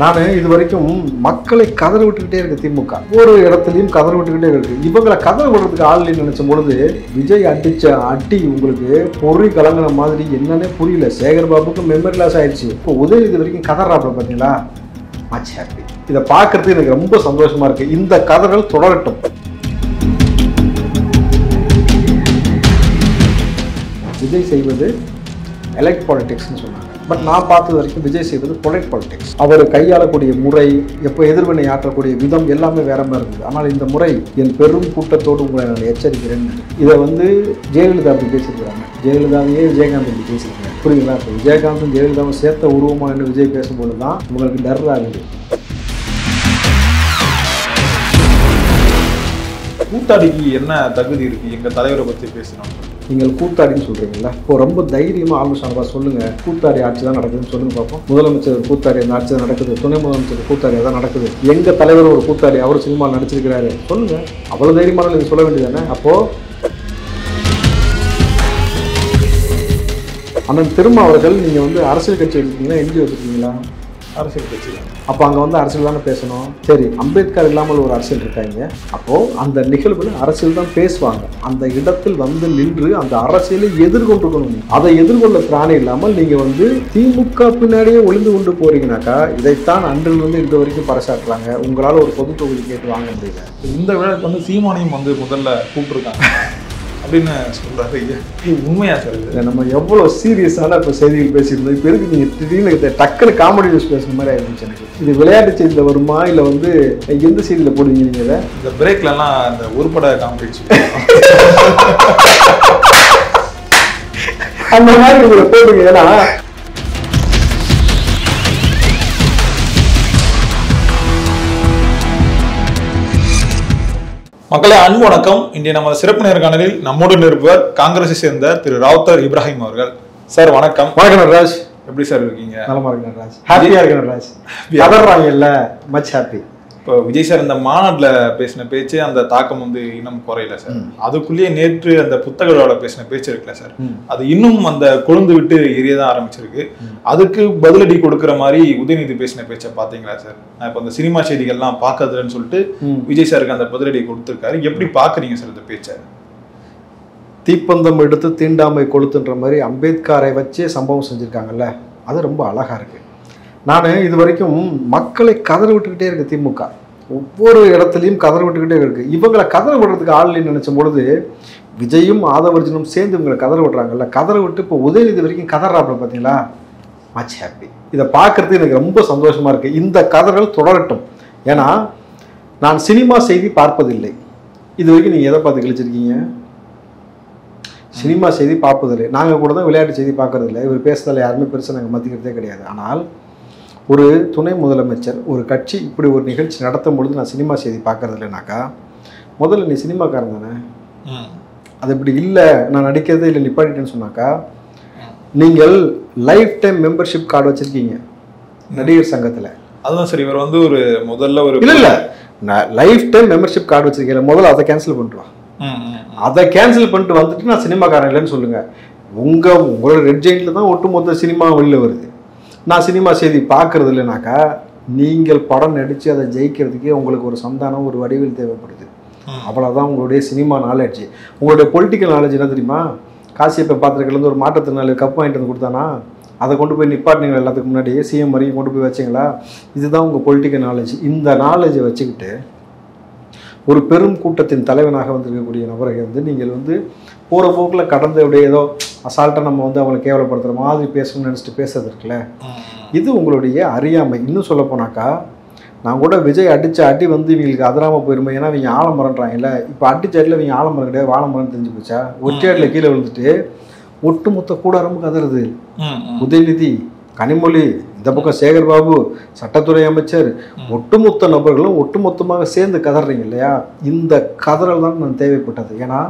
நான் இது வரைக்கும் மக்களை கதற விட்டுக்கிட்டே இருக்கு திமுக. ஒரு இடத்துலையும் கதற விட்டுக்கிட்டே இருக்கு. இவங்களை கதற விடுறதுக்கு ஆள் இல்லைன்னு நினைச்ச பொழுது விஜய் அடிச்ச அடி உங்களுக்கு பொறி கலங்கின மாதிரி என்னன்னே புரியல. சேகர் பாபுக்கு மெமரி லாஸ் ஆயிடுச்சு. இப்போ உதயநிதி வரைக்கும் கதறாப்ல பார்த்தீங்களா? Much happy. இதை பார்க்கறதுக்கு எனக்கு ரொம்ப சந்தோஷமா இருக்கு. இந்த கதறல் தொடரட்டும். விஜய் செய்வது எலக்ட் பாலிடிக்ஸ்னு சொன்னாங்க. பட் நான் பார்த்தது வரைக்கும் விஜய் செய்வது பொலைட் பாலிடிக்ஸ். அவர் கையாளக்கூடிய முறை, எப்போ எதிர்வினை ஆற்றக்கூடிய விதம் எல்லாமே வேற மாதிரி இருந்தது. ஆனால் இந்த முறை என் பெரும் கூட்டத்தோடு உங்களை நான் எச்சரிக்கிறேன். இதை ஜெயலலிதா அப்படி பேசியிருக்கிறாங்க. ஜெயலலிதாவையே விஜயகாந்த் அப்படி பேசியிருக்காங்க. புரியுங்களா? இப்போ விஜயகாந்தும் ஜெயலலிதாவும் சேர்த்த உருவமாக விஜய் பேசும்போது தான் உங்களுக்கு டர் ஆகுது. கூத்தாடிக்கு என்ன தகுதி இருக்கு? எங்க தலைவரை பற்றி பேசணும். நீங்கள் கூத்தாடின்னு சொல்றீங்களா? இப்போ ரொம்ப தைரியமா ஆலோசனை சொல்லுங்க. கூத்தாடி ஆட்சி தான் நடக்குதுன்னு சொல்லுங்க பார்ப்போம். முதலமைச்சர் கூத்தாடி அந்த ஆட்சி தான் நடக்குது, துணை முதலமைச்சர் கூத்தாடி தான் நடக்குது, எங்க தலைவர் ஒரு கூத்தாடி, அவர் சினிமா நடிச்சிருக்கிறாரு சொல்லுங்க. அவ்வளவு தைரியமான நீங்க சொல்ல வேண்டியதானே? அப்போ அண்ணன் திரும்ப அவர்கள் நீங்க அரசியல் கட்சி எடுத்துக்கீங்களா, என்ஜிஓ வச்சிருக்கீங்களா? அரசியல் கட்சி. அப்போ அங்கே அரசியல் தானே பேசணும். சரி, அம்பேத்கர் இல்லாமல் ஒரு அரசியல் இருக்காங்க. அப்போது அந்த நிகழ்வில் அரசியல் தான் பேசுவாங்க. அந்த இடத்தில் நின்று அந்த அரசியலை எதிர்கொண்டிருக்கணும். அதை எதிர்கொள்ள திராணி இல்லாமல் நீங்கள் திமுக பின்னாடியே ஒளிந்து கொண்டு போறீங்கனாக்கா, இதைத்தான் அன்றிலிருந்து இன்று வரைக்கும் பறைசாட்டுறாங்க. உங்களால் ஒரு பொது தொகுதி கேட்டு வாங்க முடியல. இந்த விழாக்கு சீமானையும் முதல்ல கூப்பிட்டுருக்காங்க அப்படின்னு சொல்றாரு. உண்மையா சார்? நம்ம எவ்வளோ சீரியஸான இப்போ செய்திகள் பேசியிருந்தோம். இப்போ எதுக்கு நீங்கள் திடீர்னு டக்குன்னு காமெடி நியூஸ் பேசுகிற மாதிரி ஆயிடுச்சு எனக்கு. இது விளையாட்டு செய்தியில் வருமா இல்லை எந்த செய்தியில் போடுவீங்க நீங்கள்? இதை இந்த பிரேக்லலாம் இந்த உருப்பட காமெடி அந்த மாதிரி உங்களை போடுங்க. ஏன்னா மக்களே, அன்பு வணக்கம். இன்றைய நம்ம சிறப்பு நேர்காணலில் நம்மோடு நிற்பவர் காங்கிரஸை சேர்ந்த திரு ராவுத்தர் இப்ராஹிம் அவர்கள். சார் வணக்கம். வணக்கம் நடராஜ். எப்படி சார் இருக்கீங்க? நலமா இருக்கு நடராஜ். ஹாப்பியா இருக்கு நடராஜ். கதறாங்கல்ல, much happy. இப்போ விஜய் சார் இந்த மாநாட்டில் பேசின பேச்சு அந்த தாக்கம் இன்னும் குறையல சார். அதுக்குள்ளேயே நேற்று அந்த புத்தக விழாவில் பேசின பேச்சு இருக்குல்ல சார், அது இன்னும் அந்த கொழுந்து விட்டு எரியதான் ஆரம்பிச்சிருக்கு. அதுக்கு பதிலடி கொடுக்குற மாதிரி உதயநிதி பேசின பேச்சை பார்த்தீங்களா சார்? நான் இப்போ அந்த சினிமா செய்திகள்லாம் பார்க்கறதுன்னு சொல்லிட்டு விஜய் சாருக்கு அந்த பதிலடி கொடுத்துருக்காரு. எப்படி பார்க்குறீங்க சார் இந்த பேச்சை? தீப்பந்தம் எடுத்து தீண்டாமை கொளுத்துன்ற மாதிரி அம்பேத்கரை வச்சே சம்பவம் செஞ்சுருக்காங்கல்ல, அது ரொம்ப அழகா இருக்கு. நான் இது வரைக்கும் மக்களை கதற விட்டுக்கிட்டே இருக்கு திமுக. ஒவ்வொரு இடத்துலையும் கதற விட்டுக்கிட்டே இருக்கு. இவங்களை கதற விடுறதுக்கு ஆள் இல்லைன்னு நினைச்ச பொழுது விஜயும் ஆதவர்ஜனும் சேர்ந்து இவங்களை கதற விடுறாங்கல்ல. கதற விட்டு இப்போ உதயநிதி வரைக்கும் கதறாப்ல பார்த்தீங்களா? Much happy. இதை பார்க்கறதுக்கு எனக்கு ரொம்ப சந்தோஷமா இருக்கு. இந்த கதறல் தொடரட்டும். ஏன்னா நான் சினிமா செய்தி பார்ப்பதில்லை. இது வரைக்கும் நீங்கள் எதை பார்த்து கழிச்சிருக்கீங்க? சினிமா செய்தி பார்ப்பதில்லை. நாங்கள் கூட தான் விளையாட்டு செய்தி பார்க்கறதில்லை. இவர் பேசுறதில்ல யாருமே பெருசாக நாங்கள் மதிக்கிறதே கிடையாது. ஆனால் ஒரு துணை முதலமைச்சர் ஒரு கட்சி இப்படி ஒரு நிகழ்ச்சி நடத்தும் பொழுது நான் சினிமா செய்தி பார்க்கறது இல்லைனாக்கா, முதல்ல நீ சினிமாக்காரன் தானே. அது இப்படி இல்லை, நான் நடிக்கிறதே இல்லை நிப்பாட்டிட்டேன்னு சொன்னாக்கா, நீங்கள் லைஃப் டைம் மெம்பர்ஷிப் கார்டு வச்சிருக்கீங்க நடிகர் சங்கத்தில். அதுதான் சார். இவர் ஒரு முதல்ல ஒரு இல்லை லைஃப் டைம் மெம்பர்ஷிப் கார்டு வச்சிருக்கீங்க. முதல்ல அதை கேன்சல் பண்ணிட்டு வா. அதை கேன்சல் பண்ணிட்டு வந்துட்டு நான் சினிமாக்காரன் இல்லைன்னு சொல்லுங்க. உங்களோட ரெட் ஜெயின்ல தான் ஒட்டுமொத்த சினிமா வெளியில் வருது. நான் சினிமா செய்தி பார்க்கறது இல்லைனாக்கா, நீங்கள் படம் நடித்து அதை ஜெயிக்கிறதுக்கே உங்களுக்கு ஒரு சந்தானம், ஒரு வடிவில் தேவைப்படுது. அவ்வளோதான் உங்களுடைய சினிமா நாலேஜ். உங்களுடைய பொலிட்டிக்கல் நாலேஜ் என்ன தெரியுமா? காசியப்பை பாத்திரத்துலேருந்து ஒரு மாற்றத்தினால கப் வாங்கிட்டு வந்து கொடுத்தானா, அதை கொண்டு போய் நிப்பாட்டினீங்க எல்லாத்துக்கு முன்னாடி சிஎம் வரைக்கும் கொண்டு போய் வச்சிங்களா? இதுதான் உங்கள் பொலிட்டிக்கல் நாலேஜ். இந்த நாலேஜை வச்சுக்கிட்டு ஒரு பெரும் கூட்டத்தின் தலைவனாக வந்திருக்கக்கூடிய நபரை நீங்கள் போகிற போக்கில் கடந்த ஏதோ அசால்ட்டாக நம்ம அவங்களை கேவலப்படுத்துகிற மாதிரி பேசணும்னு நினச்சிட்டு பேசுறது இருக்குல்ல, இது உங்களுடைய அறியாமை. இன்னும் சொல்ல போனாக்கா, நான் கூட விஜய் அடித்த அடி இவங்களுக்கு அதிராமல் போயிருமே. ஏன்னா இவங்க ஆலமரன்றாங்கல்ல. இப்போ அடிச்ச அடியில் இவங்க ஆலமரம் கிடையாது, வாழமரம் தெரிஞ்சு போச்சா? ஒற்றை அடியில் கீழே விழுந்துட்டு ஒட்டுமொத்த கூடாரம்பு கதறுது. உதயநிதி, கனிமொழி, இந்த பக்கம் சேகர் பாபு, சட்டத்துறை அமைச்சர், ஒட்டுமொத்த நபர்களும் ஒட்டுமொத்தமாக சேர்ந்து கதறீங்க இல்லையா? இந்த கதறல் தான் நான் தேவைப்பட்டது. ஏன்னா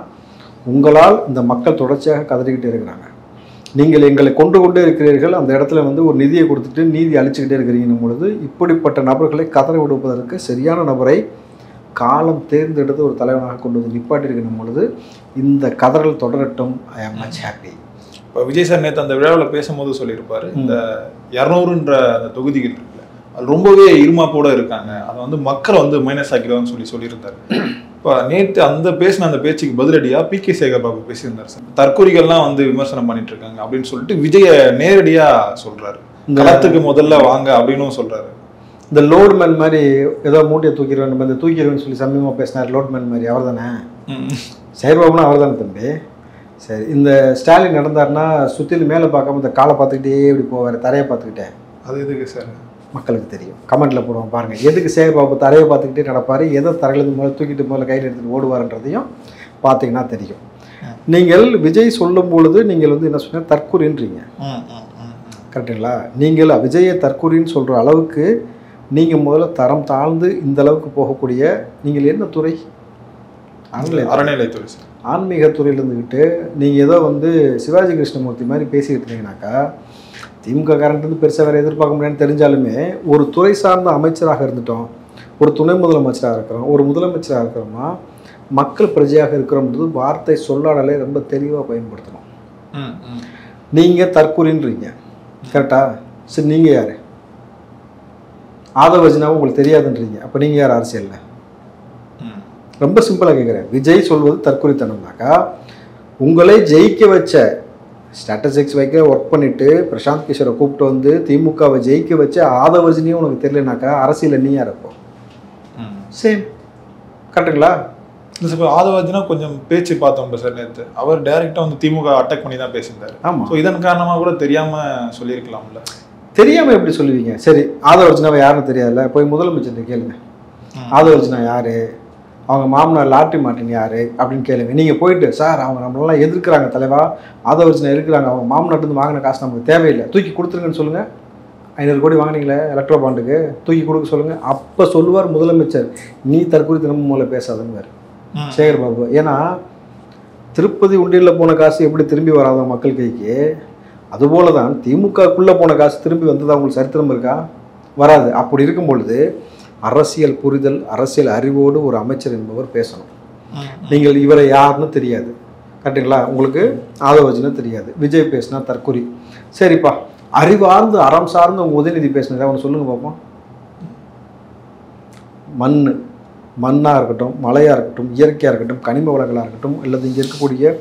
உங்களால் இந்த மக்கள் தொடர்ச்சியாக கதறிக்கிட்டே இருக்கிறாங்க. நீங்கள் எங்களை கொண்டு கொண்டே இருக்கிறீர்கள். அந்த இடத்துல ஒரு நிதியை கொடுத்துட்டு நீதி அழிச்சுக்கிட்டே இருக்கிறீங்கன்னும் பொழுது இப்படிப்பட்ட நபர்களை கதற விடுவதற்கு சரியான நபரை காலம் தேர்ந்தெடுத்து ஒரு தலைவனாக கொண்டு நிப்பாட்டியிருக்கணும் பொழுது இந்த கதறல் தொடரட்டும். ஐ ஆம் மச் ஹாப்பி. இப்போ விஜய் சார் நேற்று அந்த விழாவில் பேசும்போது சொல்லியிருப்பாரு, இந்த 200ன்ற அந்த தொகுதிகள் இருக்குல்ல, ரொம்பவே இருமாப்போட இருக்காங்க, அதை வந்து மக்களை வந்து மைனஸ் ஆக்கிடுவான்னு சொல்லியிருந்தாரு. இப்போ நேற்று அந்த பேச்சுக்கு பதிலடியா பி.கே. சேகர் பாபு பேசியிருந்தார் சார். தற்கொலைகள்லாம் வந்து விமர்சனம் பண்ணிட்டு இருக்காங்க அப்படின்னு சொல்லிட்டு விஜய நேரடியா சொல்றாரு. களத்துக்கு முதல்ல வாங்க அப்படின்னு சொல்றாரு. இந்த லோட்மேன் மாதிரி ஏதோ மூட்டையை தூக்கிடுவேன், இந்த தூக்கிடுவேன்னு சொல்லி சமீபமாக பேசினார் லோட்மேன் மாதிரி. அவர் தானே சேகர்பாபுனா? அவர் தானே தம்பி. சரி, இந்த ஸ்டாலின் நடந்தாருன்னா சுற்றிலும் மேலே பார்க்காம இந்த காலை பார்த்துக்கிட்டே இப்படி போவார், தரையை பார்த்துக்கிட்டே. அது எதுக்கு சார்? மக்களுக்கு தெரியும், கமெண்ட்ல போடுவோம் பாருங்க. எதுக்கு சேகர்பாபு தரையை பார்த்துக்கிட்டே நடப்பாரு, எதை தரையிலிருந்து முதல்ல தூக்கிட்டு முதல்ல கையில் எடுத்துட்டு ஓடுவார்ன்றதையும் பார்த்தீங்கன்னா தெரியும். நீங்கள் விஜய் சொல்லும் பொழுது நீங்கள் வந்து என்ன சொன்ன, தற்கொலைன்றீங்க, கரெக்டுங்களா? நீங்கள் விஜயை தற்கொலைன்னு சொல்ற அளவுக்கு நீங்கள் முதல்ல தரம் தாழ்ந்து இந்த அளவுக்கு போகக்கூடிய நீங்கள் என்ன துறை? அறநிலைத்துறை. ஆன்மீகத்துறையில் இருந்துக்கிட்டு நீங்கள் ஏதோ வந்து சிவாஜி கிருஷ்ணமூர்த்தி மாதிரி பேசிக்கிட்டு இருந்தீங்கன்னாக்கா திமுக காரண்ட் வந்து பெருசாக வேறு எதிர்பார்க்க முடியாதுன்னு தெரிஞ்சாலுமே ஒரு துறை சார்ந்த அமைச்சராக இருந்துட்டோம், ஒரு துணை முதலமைச்சராக இருக்கிறோம், ஒரு முதலமைச்சராக இருக்கிறோம்னா மக்கள் பிரஜையாக இருக்கிறோம்ன்றது வார்த்தை சொல்லாடலே ரொம்ப தெளிவாக பயன்படுத்தணும். நீங்கள் தற்கொலைன்றீங்க, கரெக்டா? சரி, நீங்கள் யார்? ஆதவர்ஜினாவும் உங்களுக்கு தெரியாதுன்றீங்க, அப்போ நீங்கள் யார் அரசியலில்? ரொம்ப சிம்பிளாக கேட்குறேன். விஜய் சொல்வது தற்கொலைத்தனம்னாக்கா உங்களை ஜெயிக்க வச்ச ஸ்ட்ராட்டஜிக்ஸ் வைக்க ஒர்க் பண்ணிவிட்டு பிரசாந்த் கிஷோரை கூப்பிட்டு வந்து திமுகவை ஜெயிக்க வச்ச ஆதவர்ஜினியும் உனக்கு தெரியலனாக்கா அரசியலில் நீ யாரப்போ? சேம், கரெக்டுங்களா? ஆதவர்ஜினா கொஞ்சம் பேச்சு பார்த்தோம் சார் நேற்று. அவர் டைரெக்டாக வந்து திமுக அட்டாக் பண்ணி தான் பேசியிருந்தார். ஆமாம், ஸோ இதன் காரணமாக கூட தெரியாமல் சொல்லியிருக்கலாம்ல. தெரியாமல் எப்படி சொல்லுவீங்க? சரி, ஆதவர்ஜினாவை யாருன்னு தெரியாதுல்ல, போய் முதலமைச்சர் கேளுங்க. ஆதவர்ஜினா யார், அவங்க மாமனார் லாட்ரி மார்ட்டின் யார் அப்படின்னு கேளுங்க. நீங்கள் போயிட்டு சார் அவங்க நம்மளெல்லாம் எதிர்க்கிறாங்க தலைவா, ஆதவர்ஜினா இருக்கிறாங்க, அவங்க மாமனார்ட்டு வாங்கின காசு நமக்கு தேவையில்லை, தூக்கி கொடுத்துருங்கன்னு சொல்லுங்கள். 500 கோடி வாங்கினீங்களே எலக்ட்ரோ பாண்டுக்கு, தூக்கி கொடுக்க சொல்லுங்கள். அப்போ சொல்லுவார் முதலமைச்சர், நீ தற்கொலை தினமும் மூலம் பேசாதுன்னு சேகர்பாபு. ஏன்னா திருப்பதி உண்டியலில் போன காசு எப்படி திரும்பி வராத மக்கள் கைக்கு, அதுபோல தான் திமுகக்குள்ளே போன காசு திரும்பி வந்தது அவங்களுக்கு சரித்திரம் இருக்கா? வராது. அப்படி இருக்கும் பொழுது அரசியல் புரிதல், அரசியல் அறிவோடு ஒரு அமைச்சர் என்பவர் பேசணும். நீங்கள் இவரை யாருன்னு தெரியாது, கரெக்டுங்களா? உங்களுக்கு ஆதவர்ஜினா தெரியாது, விஜய் பேசினா தற்கொலை. சரிப்பா, அறிவார்ந்து அறம் சார்ந்து உங்கள் உதயநிதி பேசினதா ஒன்று சொல்லுங்க பார்ப்போம். மண்ணாக இருக்கட்டும், மலையாக இருக்கட்டும், இயற்கையாக இருக்கட்டும், கனிம வளங்களாக இருக்கட்டும், அல்லது இங்கே இருக்கக்கூடிய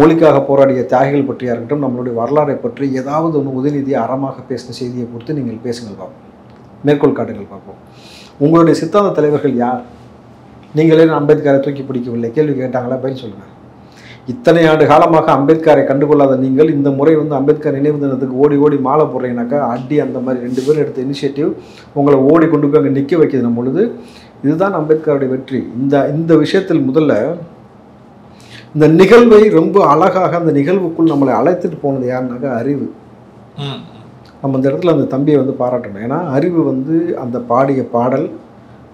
மொழிக்காக போராடிய தியாகிகள் பற்றியாக இருக்கட்டும், நம்மளுடைய வரலாறை பற்றி ஏதாவது ஒன்று உதயநிதியை அறமாக பேசின செய்தியை பொறுத்து நீங்கள் பேசுங்கள் பார்ப்போம், மேற்கோள் காட்டுங்கள் பார்ப்போம். உங்களுடைய சித்தாந்த தலைவர்கள் யார்? நீங்களே அம்பேத்கரை தூக்கி பிடிக்கவில்லை, கேள்வி கேட்டாங்களா? பதில் சொல்லுங்கள். இத்தனை ஆண்டு காலமாக அம்பேத்கரை கண்டுகொள்ளாத நீங்கள் இந்த முறை வந்து அம்பேத்கர் நினைவு தினத்துக்கு ஓடி ஓடி மாலை போடுறீங்கனாக்கா அடி அந்த மாதிரி 2 பேரும் எடுத்த இனிஷியேட்டிவ் உங்களை ஓடி கொண்டு போய் அங்கே நிற்க வைக்கிது பொழுது இதுதான் அம்பேத்கருடைய வெற்றி. இந்த விஷயத்தில் முதல்ல இந்த நிகழ்வை ரொம்ப அழகாக அந்த நிகழ்வுக்குள் நம்மளை அழைத்துட்டு போனது யாருனாக்கா அறிவு. நம்ம இந்த இடத்துல அந்த தம்பியை வந்து பாராட்டணும். ஏன்னா அறிவு வந்து அந்த பாடிய பாடல்,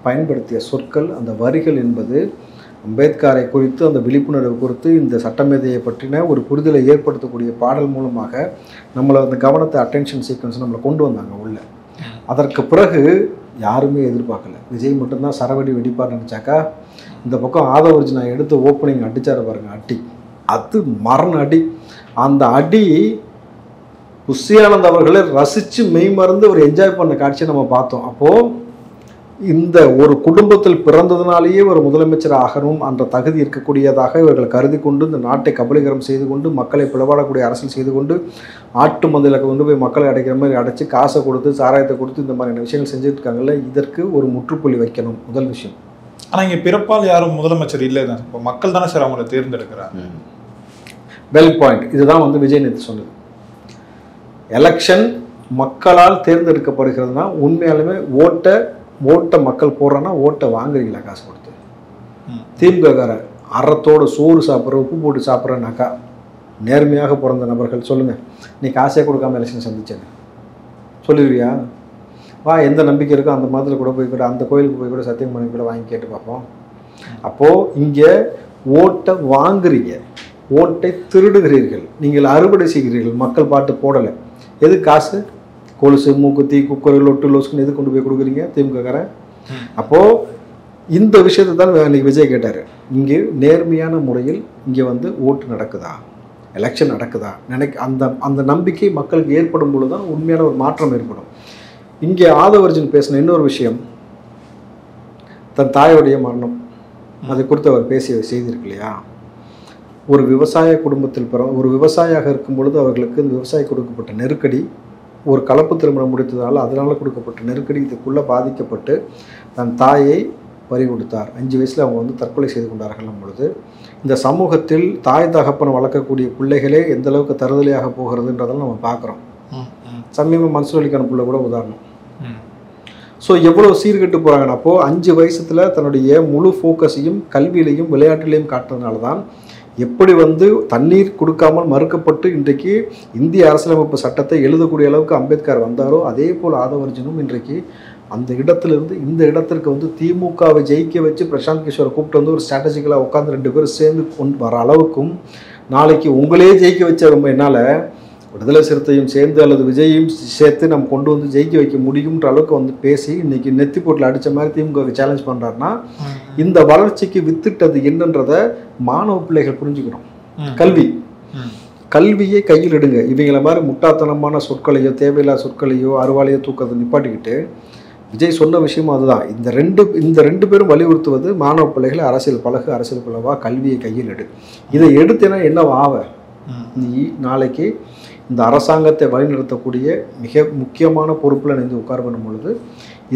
பயன்படுத்திய சொற்கள், அந்த வரிகள் என்பது அம்பேத்கரை குறித்து அந்த விழிப்புணர்வு குறித்து இந்த சட்டமேதையை பற்றின ஒரு புரிதலை ஏற்படுத்தக்கூடிய பாடல் மூலமாக நம்மளை அந்த கவனத்தை அட்டென்ஷன் சீக்வன்ஸ் நம்மளை கொண்டு வந்தாங்க உள்ள. அதற்கு பிறகு யாருமே எதிர்பார்க்கல, விஜய் மட்டும்தான் சரவடி வெடிப்பார் நினச்சாக்கா இந்த பக்கம் ஆதவர்ஜினா எடுத்து ஓப்பனிங் அடிச்சார பாருங்க, அடி அது மரண அடி. அந்த அடி புஷியானந்த் அவர்களை ரசித்து மெய் மறந்து ஒரு என்ஜாய் பண்ண காட்சியை நம்ம பார்த்தோம். அப்போது இந்த ஒரு குடும்பத்தில் பிறந்ததுனாலேயே ஒரு முதலமைச்சர் ஆகணும் என்ற தகுதி இருக்கக்கூடியதாக இவர்கள் கருதி கொண்டு இந்த நாட்டை கபலீகரம் செய்து கொண்டு மக்களை பிளவாடக்கூடிய அரசியல் செய்து கொண்டு ஆட்டு மந்தில கொண்டு போய் மக்களை அடைக்கிற மாதிரி அடைச்சி காசை கொடுத்து சாராயத்தை கொடுத்து இந்த மாதிரியான விஷயங்கள் செஞ்சுட்டு இருக்காங்கல்ல, இதற்கு ஒரு முற்றுப்புள்ளி வைக்கணும் முதல் விஷயம். ஆனால் இங்கே பிறப்பால் யாரும் முதலமைச்சர் இல்லை தான், இப்போ மக்கள் தானே சார் அவங்கள தேர்ந்தெடுக்கிறாங்க. Well point. இதுதான் வந்து விஜய் நேற்று சொன்னது. எலெக்ஷன் மக்களால் தேர்ந்தெடுக்கப்படுகிறதுனா உண்மையாலுமே ஓட்டை மக்கள் போடுறோன்னா ஓட்டை வாங்குறீங்களா காசு கொடுத்து? திமுககார அறத்தோடு சோறு சாப்பிட்ற உப்பு போட்டு சாப்பிட்றனாக்கா நேர்மையாக பிறந்த நபர்கள் சொல்லுங்கள், நீ காசே கொடுக்காம எலெக்ஷன் சந்திச்சேன்னு சொல்லிடுவியா? வா, எந்த நம்பிக்கை இருக்கோ அந்த மதத்தில் கூட போய் கூட அந்த கோயிலுக்கு போய் கூட சத்தியம் பண்ணி கூட வாங்கி கேட்டு பார்ப்போம். அப்போது இங்கே ஓட்டை வாங்குறீங்க, ஓட்டை திருடுகிறீர்கள், நீங்கள் அறுவடை செய்கிறீர்கள். மக்கள் பாட்டு போடலை, எது காசு? கொலுசு, மூக்குத்தி, குக்கர், லொட்டு, லோசுக்குன்னு எது கொண்டு போய் கொடுக்குறீங்க திமுககாரன்? அப்போது இந்த விஷயத்தை தான் இன்னைக்கு விஜய் கேட்டார். இங்கே நேர்மையான முறையில் இங்கே வந்து ஓட்டு நடக்குதா, எலெக்ஷன் நடக்குதா அந்த நம்பிக்கை மக்களுக்கு ஏற்படும் பொழுது தான் உண்மையான ஒரு மாற்றம் ஏற்படும். இங்கே ஆதவர்ஜுன் பேசின இன்னொரு விஷயம், தன் தாயோடைய மரணம், அதை குறித்து அவர் பேசிய செய்தி இருக்கு இல்லையா. ஒரு விவசாய குடும்பத்தில் ஒரு விவசாயியாக இருக்கும் பொழுது அவர்களுக்கு இந்த விவசாயி கொடுக்கப்பட்ட நெருக்கடி, ஒரு கலப்பு திருமணம் முடித்ததால் அதனால் கொடுக்கப்பட்ட நெருக்கடி இதுக்குள்ளே பாதிக்கப்பட்டு தன் தாயை பறி கொடுத்தார். 5 வயசில் அவங்க வந்து தற்கொலை செய்து கொண்டார்கள் பொழுது இந்த சமூகத்தில் தாய் தகப்பன் வளர்க்கக்கூடிய பிள்ளைகளே எந்த அளவுக்கு தருதலையாக போகிறதுன்றதெல்லாம் நம்ம பார்க்குறோம். சமீப மன்சூர் புள்ள கூட உதாரணம். ஸோ எவ்வளோ சீர்கெட்டு போகிறாங்கன்னா, அப்போது 5 வயசுல தன்னுடைய முழு ஃபோக்கஸையும் கல்வியிலையும் விளையாட்டுலையும் காட்டுறதுனால தான் எப்படி வந்து தண்ணீர் கொடுக்காமல் மறுக்கப்பட்டு இன்றைக்கு இந்திய அரசியலமைப்பு சட்டத்தை எழுதக்கூடிய அளவுக்கு அம்பேத்கர் வந்தாரோ, அதே போல் ஆதவர்ஜுனும் இன்றைக்கு அந்த இடத்துலேருந்து இந்த இடத்திற்கு வந்து திமுகவை ஜெயிக்க வச்சு பிரசாந்த் கிஷோரை கூப்பிட்டு வந்து ஒரு ஸ்ட்ராட்டஜிக்கலாக உட்காந்து 2 பேரும் சேர்ந்து கொண்டு வர அளவுக்கும், நாளைக்கு உங்களே ஜெயிக்க வச்ச ரொம்ப என்னால் விடுதலை சிறுத்தையும் சேர்ந்து அல்லது விஜயையும் சேர்த்து நம்ம கொண்டு வந்து ஜெயிக்க வைக்க முடியுன்ற அளவுக்கு வந்து பேசி இன்னைக்கு நெத்தி போட்டில் அடித்த மாதிரி திமுகவுக்கு சேலஞ்ச் பண்ணுறாருன்னா, இந்த வளர்ச்சிக்கு வித்துட்டது என்னன்றதை மாணவ பிள்ளைகள் புரிஞ்சுக்கணும். கல்வியை கையில் எடுங்க. இவங்களை மாதிரி முட்டாத்தனமான சொற்களையோ தேவையில்லாத சொற்களையோ அறுவாலையோ தூக்கத்தை நிப்பாட்டிக்கிட்டு, விஜய் சொன்ன விஷயமும் அதுதான். இந்த ரெண்டு பேரும் வலியுறுத்துவது மாணவ பிள்ளைகளை அரசியல் பழகு, அரசியல் பழவா, கல்வியை கையில் எடு. இதை எடுத்தேன்னா என்ன ஆவ, நீ நாளைக்கு இந்த அரசாங்கத்தை வழிநடத்தக்கூடிய மிக முக்கியமான பொறுப்பில் நின்று உட்கார் பண்ணும் பொழுது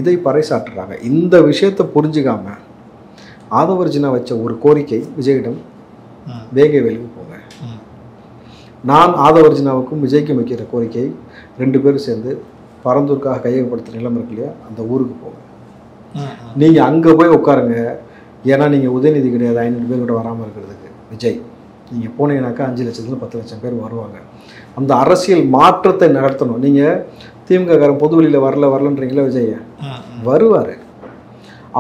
இதை பறைசாற்றுறாங்க. இந்த விஷயத்தை புரிஞ்சுக்காம ஆதவர்ஜுனா வச்ச ஒரு கோரிக்கை விஜயிடம், வேங்கவேலுக்கு போங்க. நான் ஆதவர்ஜுனாவுக்கும் விஜய்க்கும் வைக்கிற கோரிக்கை, 2 பேரும் சேர்ந்து பரந்தூருக்காக கையகப்படுத்துகிற நிலம் இருக்கு இல்லையா, அந்த ஊருக்கு போங்க. நீங்கள் அங்கே போய் உட்காருங்க. ஏன்னா நீங்கள் உதயநிதி கிடையாது 500 பேர் கூட வராமல் இருக்கிறதுக்கு. விஜய் நீங்கள் போனீங்கன்னாக்கா 5 லட்சத்துலேருந்து 10 லட்சம் பேர் வருவாங்க. அந்த அரசியல் மாற்றத்தை நடத்தணும். நீங்கள் திமுககாரன் பொது வெளியில் வரலன்றீங்களா, விஜய் வருவார்.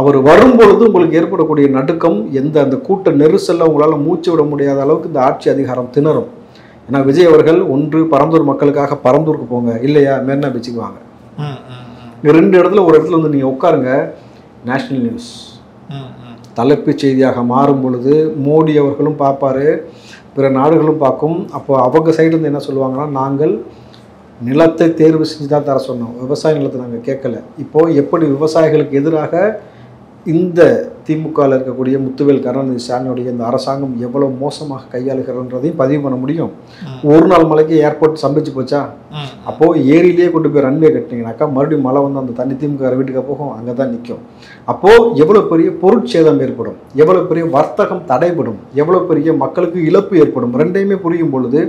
அவர் வரும்பொழுது உங்களுக்கு ஏற்படக்கூடிய நடுக்கம், அந்த கூட்ட நெரிசலில் உங்களால் மூச்சு விட முடியாத அளவுக்கு இந்த ஆட்சி அதிகாரம் திணறும். ஏன்னா விஜய் அவர்கள் ஒன்று பரந்தூர் மக்களுக்காக பரந்தூருக்கு போங்க, இல்லையா மெரினா பீச்சுக்கு வாங்க. 2 இடத்துல ஒரு இடத்துல வந்து நீங்கள் உட்காருங்க. நேஷ்னல் நியூஸ் தலைப்புச் செய்தியாக மாறும் பொழுது மோடி அவர்களும் பார்ப்பார், பிற நாடுகளும் பார்க்கும். அப்போ அவங்க சைடுலேருந்து என்ன சொல்லுவாங்கன்னா, நாங்கள் நிலத்தை தேர்வு செஞ்சு தான் தர சொன்னோம், விவசாய நிலத்தை நாங்கள் கேட்கல. இப்போது எப்படி விவசாயிகளுக்கு எதிராக இந்த திமுகவில் இருக்கக்கூடிய முத்துவேல் கருணாநிதி ஸ்டாலினுடைய இந்த அரசாங்கம் எவ்வளோ மோசமாக கையாளுகிறன்றதையும் பதிவு பண்ண முடியும். ஒரு நாள் மலைக்கு ஏர்போர்ட் சம்பிச்சு போச்சா, அப்போது ஏரியிலேயே கொண்டு போய் ரன்வே கட்டினீங்கன்னாக்கா மறுபடியும் மழை வந்து அந்த தண்ணி திமுக வீட்டுக்கு போகும், அங்கே தான் நிற்கும். அப்போது எவ்வளோ பெரிய பொருட்சேதம் ஏற்படும், எவ்வளோ பெரிய வர்த்தகம் தடைபடும், எவ்வளோ பெரிய மக்களுக்கு இழப்பு ஏற்படும். ரெண்டையுமே புரியும் பொழுது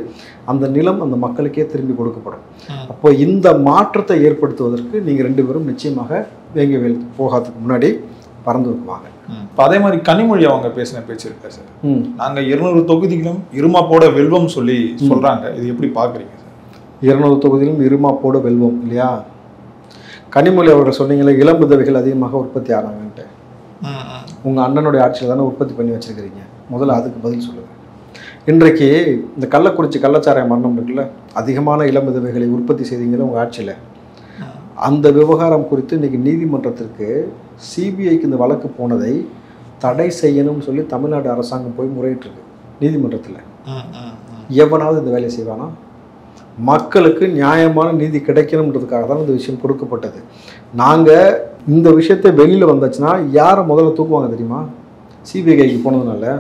அந்த நிலம் அந்த மக்களுக்கே திரும்பி கொடுக்கப்படும். அப்போ இந்த மாற்றத்தை ஏற்படுத்துவதற்கு நீங்கள் 2 பேரும் நிச்சயமாக வேங்கவேல் போகாததுக்கு முன்னாடி பறந்துருக்கு வாங்க. அதே மாதிரி கனிமொழி அவங்க பேசின பேச்சு இருக்கா சார், நாங்கள் 200 தொகுதிகளும் இருமாப்போட வெல்வம் சொல்றாங்க, இது எப்படி பார்க்குறீங்க சார்? 200 தொகுதியிலும் இருமாப்போட வெல்வம் இல்லையா? கனிமொழி அவர்கள் சொன்னீங்களே இளம் விதவைகள் அதிகமாக உற்பத்தி ஆனாங்கன்ட்டு, உங்கள் அண்ணனுடைய ஆட்சியில் தானே உற்பத்தி பண்ணி வச்சிருக்கிறீங்க. முதல்ல அதுக்கு பதில் சொல்லுங்கள். இன்றைக்கு இந்த கள்ளக்குறிச்சி கள்ளச்சாராய மரணம் இருக்குல்ல, அதிகமான இளம் விதவைகளை உற்பத்தி செய்தீங்களே உங்கள் ஆட்சியில். அந்த விவகாரம் குறித்து இன்றைக்கி நீதிமன்றத்திற்கு சிபிஐக்கு இந்த வழக்கு போனதை தடை செய்யணும்னு சொல்லி தமிழ்நாடு அரசாங்கம் போய் முறையிட்டிருக்கு நீதிமன்றத்தில். எவனாவது இந்த வேலையை செய்வானா? மக்களுக்கு நியாயமான நீதி கிடைக்கணுன்றதுக்காக தான் இந்த விஷயம் கொடுக்கப்பட்டது. நாங்கள் இந்த விஷயத்தை வெளியில் வந்தாச்சுன்னா யாரை முதல்ல தூக்குவாங்க தெரியுமா? சிபிஐக்கு போனதுனால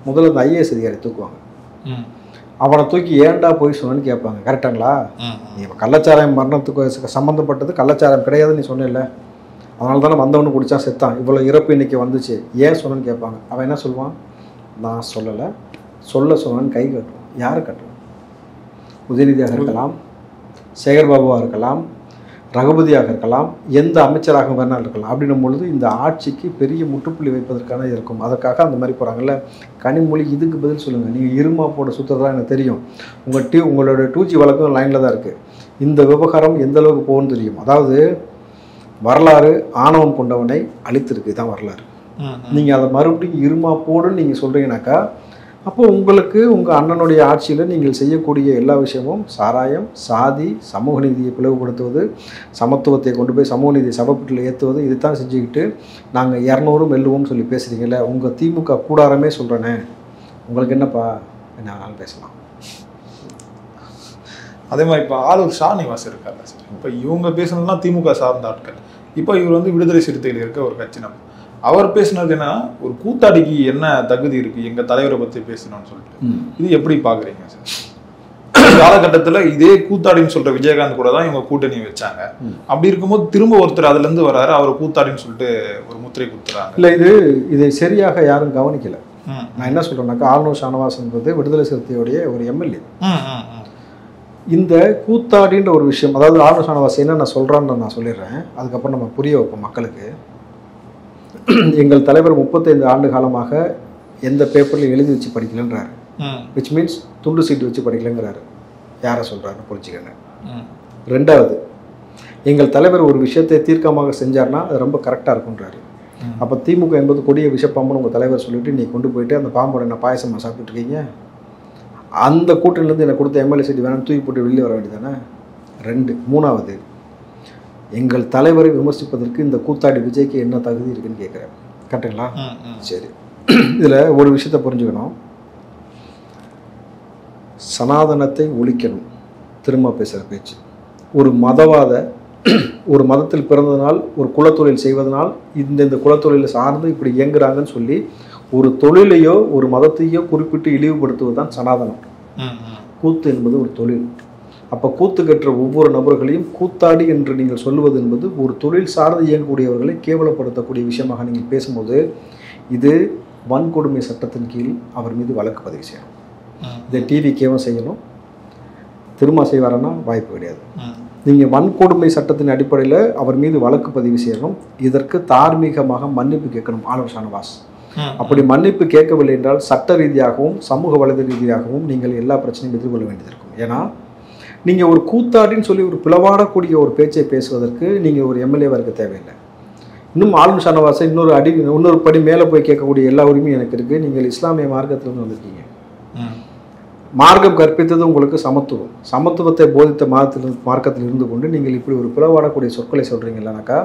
முதல்ல இந்த ஐஏஎஸ் அதிகாரி தூக்குவாங்க. அவனை தூக்கி ஏன்டா போய் சொன்னு கேட்பாங்க. கரெக்டாங்களா? நீ கள்ளச்சாராயம் மரணத்துக்கு சம்மந்தப்பட்டது கள்ளச்சாராயம் கிடையாதுன்னு நீ சொன்ன, அதனால தானே வந்தவனு குடித்தா செத்தான், இவ்வளோ இறப்பு இன்னைக்கு வந்துச்சு, ஏன் சொன்னு கேட்பாங்க. அவன் என்ன சொல்லுவான்? நான் சொல்லலை, சொன்னான்னு கை கட்டுவான். யாரை கட்டுவான்? உதயநிதியாக இருக்கலாம், சேகர்பாபுவாக இருக்கலாம், ரகுபதியாக இருக்கலாம், எந்த அமைச்சராக வேணாலும் இருக்கலாம். அப்படின்னும் பொழுது இந்த ஆட்சிக்கு பெரிய முற்றுப்புள்ளி வைப்பதற்கான இருக்கும். அதற்காக அந்த மாதிரி போகிறாங்கல்ல. கனிமொழி இதுக்கு பதில் சொல்லுங்கள். நீங்கள் இருமா போட சுற்றுறதா எனக்கு தெரியும். உங்களோட 2G வழக்கம் லைனில் தான் இருக்குது. இந்த விவகாரம் எந்த அளவுக்கு போகும்னு தெரியும். அதாவது வரலாறு ஆணவம் கொண்டவனை அழித்திருக்கு தான் வரலாறு. நீங்கள் அதை மறுபடியும் இருமா போடுன்னு நீங்கள் சொல்கிறீங்கனாக்கா, அப்போ உங்களுக்கு உங்கள் அண்ணனுடைய ஆட்சியில் நீங்கள் செய்யக்கூடிய எல்லா விஷயமும் சாராயம், சாதி, சமூக நீதியை பிளவுபடுத்துவது, சமத்துவத்தை கொண்டு போய் சமூக நீதியை சபப்பட்டில் ஏற்றுவது, இதுதான் செஞ்சுக்கிட்டு நாங்கள் 200 வெல்லுவோம்னு சொல்லி பேசுகிறீங்களே. உங்கள் திமுக கூடாரமே சொல்கிறேனே, உங்களுக்கு என்னப்பா என்ன வேணாலும் பேசலாம். அதே மாதிரி இப்போ ஆளூர் ஷாநிவாஸ் இருக்கார்ல சார், இப்போ இவங்க பேசுனதுலாம் திமுக சார்ந்த ஆட்கள். இப்போ இவர் வந்து விடுதலை சிறுத்தைகள் இருக்க ஒரு கட்சி நம்ம அவர் பேசுனது என்ன, ஒரு கூத்தாடிக்கு என்ன தகுதி இருக்கு எங்க தலைவரை பத்தி பேசணும்னு சொல்லிட்டு, இது எப்படி பாக்குறீங்க சார்? காலகட்டத்தில் இதே கூத்தாடின்னு சொல்ற விஜயகாந்த் கூட தான் இவங்க கூட்டணி வச்சாங்க. அப்படி இருக்கும்போது திரும்ப ஒருத்தர் அதுல இருந்து வராரு, அவர் கூத்தாடின்னு சொல்லிட்டு ஒரு முத்திரை குத்துறாங்க. இல்ல இதை சரியாக யாரும் கவனிக்கல. நான் என்ன சொல்றேன்னாக்கா, ஆளுநர் ஷானவாஸ் என்பது விடுதலை சிறுத்தையுடைய ஒரு எம்எல்ஏ. இந்த கூத்தாடின்ற ஒரு விஷயம், அதாவது ஆளுநர் ஷானவாஸ் என்ன நான் சொல்றான்னு நான் சொல்லிடுறேன், அதுக்கப்புறம் நம்ம புரிய வைப்போம் மக்களுக்கு. எங்கள் தலைவர் 35 ஆண்டு காலமாக எந்த பேப்பர்லையும் எழுதி வச்சு படிக்கலன்றாரு. விச் மீன்ஸ் துண்டு சீட்டு வச்சு படிக்கலங்கிறாரு. யாரை சொல்றாரு புரிஞ்சுக்கங்க. ரெண்டாவது, எங்கள் தலைவர் ஒரு விஷயத்தை தீர்க்கமாக செஞ்சார்னா அது ரொம்ப கரெக்டாக இருக்குன்றாரு. அப்போ திமுக என்பது கொடிய விஷப்பாம்புன்னு உங்கள் தலைவர் சொல்லிட்டு நீ கொண்டு போயிட்டு அந்த பாம்போட என்ன பாயசமாக சாப்பிட்டுருக்கீங்க, அந்த கூட்டணிலேருந்து எனக்கு கொடுத்த எம்எல்ஏ சீட்டு வேணும்னு தூக்கி போட்டு வெளியே வர வேண்டியதானே. மூணாவது, எங்கள் தலைவரை விமர்சிப்பதற்கு இந்த கூத்தாடி விஜய்க்கு என்ன தகுதி இருக்குன்னு கேட்குறேன். கரெக்டுங்களா? சரி, இதில் ஒரு விஷயத்தை புரிஞ்சுக்கணும். சனாதனத்தை ஒழிக்கணும் திரும்ப பேசுகிற பேச்சு, ஒரு மதவாத, ஒரு மதத்தில் பிறந்ததனால் ஒரு குலத்தொழில் செய்வதனால் இந்த குலத்தொழிலை சார்ந்து இப்படி இயங்குறாங்கன்னு சொல்லி ஒரு தொழிலையோ ஒரு மதத்தையோ குறிப்பிட்டு இழிவுபடுத்துவது தான் சனாதனம். கூத்து என்பது ஒரு தொழில். அப்போ கூத்து கற்ற ஒவ்வொரு நபர்களையும் கூத்தாடி என்று நீங்கள் சொல்லுவது என்பது ஒரு தொழில் சார்ந்து இயங்கக்கூடியவர்களை கேவலப்படுத்தக்கூடிய விஷயமாக நீங்கள் பேசும்போது இது வன்கொடுமை சட்டத்தின் கீழ் அவர் மீது வழக்கு பதிவு செய்யணும். இதை டிவிக்கேவும் செய்யணும். திரும்ப செய்வாரன்னா வாய்ப்பு கிடையாது. நீங்கள் வன்கொடுமை சட்டத்தின் அடிப்படையில் அவர் மீது வழக்கு பதிவு செய்யணும். இதற்கு தார்மீகமாக மன்னிப்பு கேட்கணும் ஆளுநர் ஷானவாஸ். அப்படி மன்னிப்பு கேட்கவில்லை என்றால் சட்ட ரீதியாகவும் சமூக வலைதள ரீதியாகவும் நீங்கள் எல்லா பிரச்சனையும் எதிர்கொள்ள வேண்டியது இருக்கும். ஏன்னா நீங்கள் ஒரு கூத்தாடின்னு சொல்லி ஒரு பிளவாடக்கூடிய ஒரு பேச்சை பேசுவதற்கு நீங்கள் ஒரு எம்எல்ஏவாக இருக்க தேவையில்லை. இன்னும் ஆளுநர் ஷானவாஸை இன்னொரு படி மேலே போய் கேட்கக்கூடிய எல்லா உரிமையும் எனக்கு இருக்குது. நீங்கள் இஸ்லாமிய மார்க்கத்திலிருந்து வந்திருக்கீங்க. மார்க்கம் கற்பித்தது உங்களுக்கு சமத்துவத்தை போதித்த மார்க்கத்தில் இருந்து கொண்டு நீங்கள் இப்படி ஒரு பிளவாடக்கூடிய சொற்களை சொல்கிறீங்களானாக்கா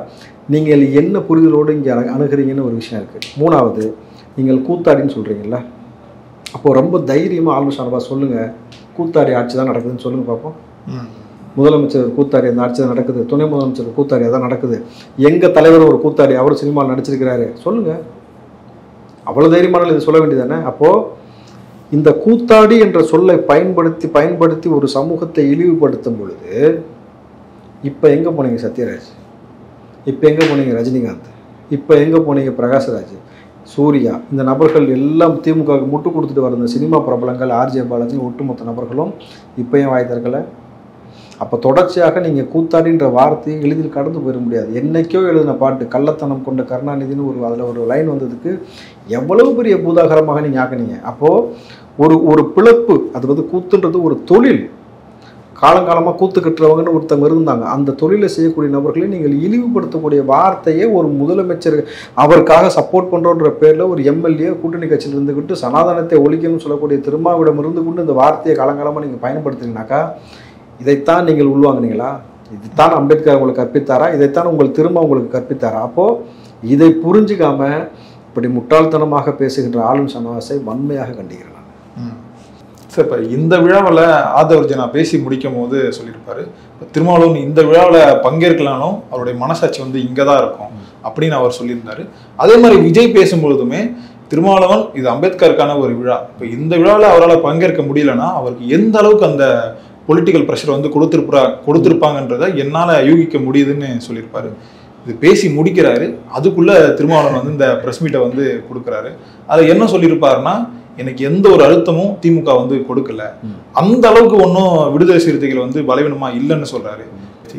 நீங்கள் என்ன புரிதலோடு இங்கே அணுகிறீங்கன்னு ஒரு விஷயம் இருக்குது. மூணாவது, நீங்கள் கூத்தாடின்னு சொல்கிறீங்களா, அப்போது ரொம்ப தைரியமாக ஆளுநர் ஷானவாஸ் சொல்லுங்கள், கூத்தாடி ஆட்சி தான் நடக்குதுன்னு சொல்லுங்கள் பார்ப்போம். முதலமைச்சர் கூத்தாடி அந்த ஆட்சி தான் நடக்குது, துணை முதலமைச்சர் கூத்தாடி அதான் நடக்குது, எங்கள் தலைவர் ஒரு கூத்தாடி அவர் சினிமாவில் நடிச்சிருக்கிறாரு சொல்லுங்கள். அவ்வளோ தைரியமான இது சொல்ல வேண்டியதானே. அப்போது இந்த கூத்தாடி என்ற சொல்லை பயன்படுத்தி ஒரு சமூகத்தை இழிவுபடுத்தும் பொழுது இப்போ எங்கே போனீங்க சத்யராஜ், இப்போ எங்கே போனீங்க ரஜினிகாந்த், இப்போ எங்கே போனீங்க பிரகாஷ்ராஜ், சூர்யா, இந்த நபர்கள் எல்லாம் திமுகவுக்கு முட்டு கொடுத்துட்டு வர இந்த சினிமா பிரபலங்கள் ஆர்ஜே பாலாஜி ஒட்டுமொத்த நபர்களும் இப்போயும் வாய் திறக்கலை. அப்போ தொடர்ச்சியாக நீங்கள் கூத்தாடின்ற வார்த்தையை எளிதில் கடந்து போயிட முடியாது. என்னைக்கோ எழுதின பாட்டு கள்ளத்தனம் கொண்ட கருணாநிதினு அதில் ஒரு லைன் வந்ததுக்கு எவ்வளவு பெரிய பூதாகரமாக நீங்கள் ஆக்கினீங்க. அப்போது ஒரு பிளப்பு, அது வந்து கூத்துன்றது ஒரு தொழில். காலங்காலமாக கூத்து கட்டுறவங்கன்னு ஒருத்தவங்க இருந்தாங்க. அந்த தொழிலை செய்யக்கூடிய நபர்களை நீங்கள் இழிவுபடுத்தக்கூடிய வார்த்தையே ஒரு முதலமைச்சர் அவருக்காக சப்போர்ட் பண்ணுறோன்ற பேரில் ஒரு எம்எல்ஏ கூட்டணி கட்சியில் இருந்துக்கிட்டு சனாதனத்தை ஒழிக்கணும்னு சொல்லக்கூடிய திருமாவிடம் இருந்து கொண்டு இந்த வார்த்தையை காலங்காலமாக நீங்கள் பயன்படுத்தினீங்கனாக்கா இதைத்தான் நீங்கள் உள்வாங்கினீங்களா? இதைத்தான் அம்பேத்கர் உங்களுக்கு கற்பித்தாரா? இதைத்தான் உங்களுக்கு கற்பித்தாரா? அப்போது இதை புரிஞ்சுக்காம இப்படி முட்டாள்தனமாக பேசுகின்ற ஆளுநர் ஷானவாஸை வன்மையாக கண்டிக்கிறேன் நான். சார், இப்போ இந்த விழாவில் ஆதவர்ஜனா பேசி முடிக்கும் போது சொல்லியிருப்பாரு, திருமாவளவன் இந்த விழாவில் பங்கேற்கலானும் அவருடைய மனசாட்சி வந்து இங்கே தான் இருக்கும் அப்படின்னு அவர் சொல்லியிருந்தாரு. அதே மாதிரி விஜய் பேசும்பொழுதுமே திருமாவளவன் இது அம்பேத்கருக்கான ஒரு விழா, இப்போ இந்த விழாவில் அவரால் பங்கேற்க முடியலன்னா அவருக்கு எந்த அளவுக்கு அந்த பொலிட்டிக்கல் ப்ரெஷர் வந்து கொடுத்துருப்பாங்கன்றதை என்னால் யூகிக்க முடியுதுன்னு சொல்லியிருப்பாரு. இது பேசி முடிக்கிறாரு, அதுக்குள்ள திருமாவளவன் வந்து இந்த ப்ரெஸ் மீட்டை வந்து கொடுக்குறாரு. அதில் என்ன சொல்லியிருப்பாருன்னா, எனக்கு எந்த ஒரு அழுத்தமும் திமுக வந்து கொடுக்கல, அந்த அளவுக்கு ஒன்றும் விடுதலை சிறுத்தைகள் வந்து பலவீனமா இல்லைன்னு சொல்றாரு.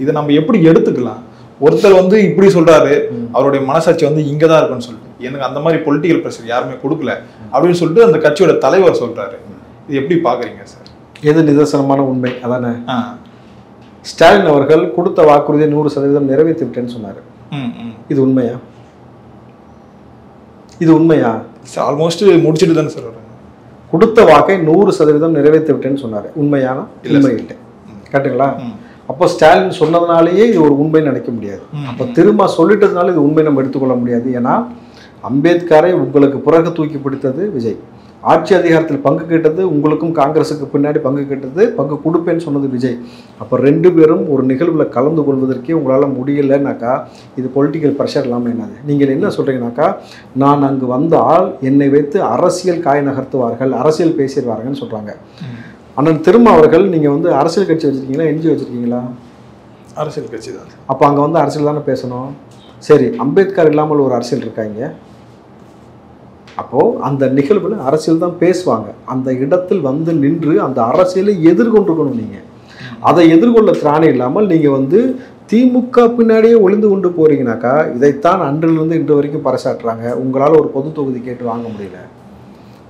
இதை நம்ம எப்படி எடுத்துக்கலாம்? ஒருத்தர் வந்து இப்படி சொல்றாரு, அவருடைய மனசாட்சி வந்து இங்கே தான் இருக்குன்னு சொல்லிட்டு, எனக்கு அந்த மாதிரி பொலிட்டிக்கல் ப்ரெஷர் யாருமே கொடுக்கல அப்படின்னு சொல்லிட்டு அந்த கட்சியோட தலைவர் சொல்றாரு. இது எப்படி பாக்குறீங்க சார்? எது நிதர்சனமான உண்மை அதானே? ஸ்டாலின் அவர்கள் கொடுத்த வாக்குறுதியை 100% நிறைவேற்றி விட்டேன்னு சொன்னாரு. இது உண்மையா? இது உண்மையா? ஆல்மோஸ்ட் முடிச்சுட்டு தானே சார் கொடுத்த வாக்கை 100% நிறைவேற்றி விட்டேன்னு சொன்னாரு. உண்மையான? உண்மை இல்லை. கரெக்டுங்களா? அப்போ ஸ்டாலின் சொன்னதுனாலேயே இது ஒரு உண்மைன்னு நினைக்க முடியாது. அப்போ திரும்ப சொல்லிட்டதுனால இது உண்மை நம்ம எடுத்துக்கொள்ள முடியாது. ஏன்னா அம்பேத்கரை உங்களுக்கு பிறகு தூக்கி பிடித்தது விஜய். ஆட்சி அதிகாரத்தில் பங்கு கேட்டது உங்களுக்கும் காங்கிரஸுக்கு பின்னாடி பங்கு கேட்டது, பங்கு கொடுப்பேன்னு சொன்னது விஜய். அப்போ 2 பேரும் ஒரு நிகழ்வில் கலந்து கொள்வதற்கே உங்களால் முடியலைன்னாக்கா இது பொலிட்டிக்கல் ப்ரெஷர் இல்லாமல் என்னது? நீங்கள் என்ன சொல்கிறீங்கனாக்கா, நான் அங்கு வந்தால் என்னை வைத்து அரசியல் காய் நகர்த்துவார்கள், அரசியல் பேசிடுவார்கள்னு சொல்கிறாங்க. ஆனால் திரும்ப அவர்கள் நீங்கள் வந்து அரசியல் கட்சி வச்சுருக்கீங்களா, என்ஜிஓ வச்சுருக்கீங்களா? அரசியல் கட்சி தான். அப்போ அங்கே வந்து அரசியல் தானே பேசணும். சரி, அம்பேத்கர் இல்லாமல் ஒரு அரசியல் இருக்காங்க. அப்போது அந்த நிகழ்வில் அரசியல் தான் பேசுவாங்க. அந்த இடத்தில் வந்து நின்று அந்த அரசியலை எதிர்கொண்டிருக்கணும். நீங்கள் அதை எதிர்கொள்ள திராணி இல்லாமல் நீங்கள் வந்து திமுக பின்னாடியே ஒளிந்து கொண்டு போகிறீங்கனாக்கா, இதைத்தான் அன்றிலிருந்து இன்று வரைக்கும் பறைசாற்றுறாங்க. உங்களால் ஒரு பொது தொகுதி கேட்டு வாங்க முடியல,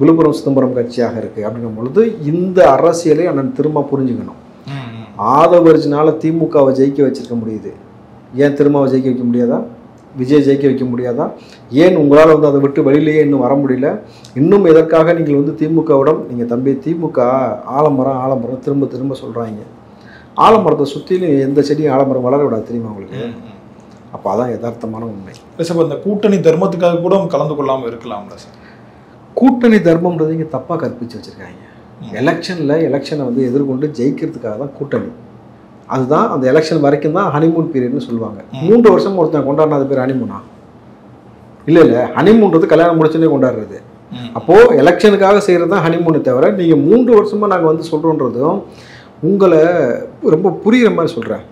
விழுப்புரம் சிதம்பரம் கட்சியாக இருக்குது அப்படின்னும் பொழுது இந்த அரசியலை அண்ணன் திரும்ப புரிஞ்சுக்கணும். ஆதவர்ஜினால திமுகவை ஜெயிக்க வச்சிருக்க முடியுது, ஏன் திருமாவை ஜெயிக்க வைக்க முடியாதா? விஜய் ஜெயிக்க வைக்க முடியாதா? ஏன் உங்களால் வந்து அதை விட்டு வெளியிலேயே இன்னும் வர முடியல? இன்னும் எதற்காக நீங்கள் வந்து திமுகவிடம் நீங்கள் தம்பி திமுக ஆலமரம் திரும்ப திரும்ப சொல்கிறாங்க. ஆலமரத்தை சுற்றிலும் எந்த செடியும் ஆலமரம் வளர விடாது, தெரியுமா உங்களுக்கு? அப்போ அதான் யதார்த்தமான உண்மை. சார், இந்த கூட்டணி தர்மத்துக்காக கூட கலந்து கொள்ளாமல் இருக்கலாம்ல சார்? கூட்டணி தர்மம்ன்றது இங்கே தப்பாக கற்பிச்சு வச்சுருக்காங்க. எலெக்ஷனை வந்து எதிர்கொண்டு ஜெயிக்கிறதுக்காக தான் கூட்டணி. அதுதான் அந்த எலெக்ஷன் வரைக்கும் தான் ஹனிமூன் பீரியட்னு சொல்லுவாங்க. 3 வருஷம் ஒருத்தன் கொண்டாடினா அது பேர் ஹனிமூனா? இல்லை, ஹனிமூன்றது கல்யாணம் முடிச்சுன்னே கொண்டாடுறது. அப்போது எலெக்ஷனுக்காக செய்கிறது தான் ஹனிமூனை தவிர, நீங்கள் 3 வருஷமாக நாங்கள் வந்து சொல்கிறோன்றதும் உங்களை ரொம்ப புரிகிற மாதிரி சொல்கிறேன்.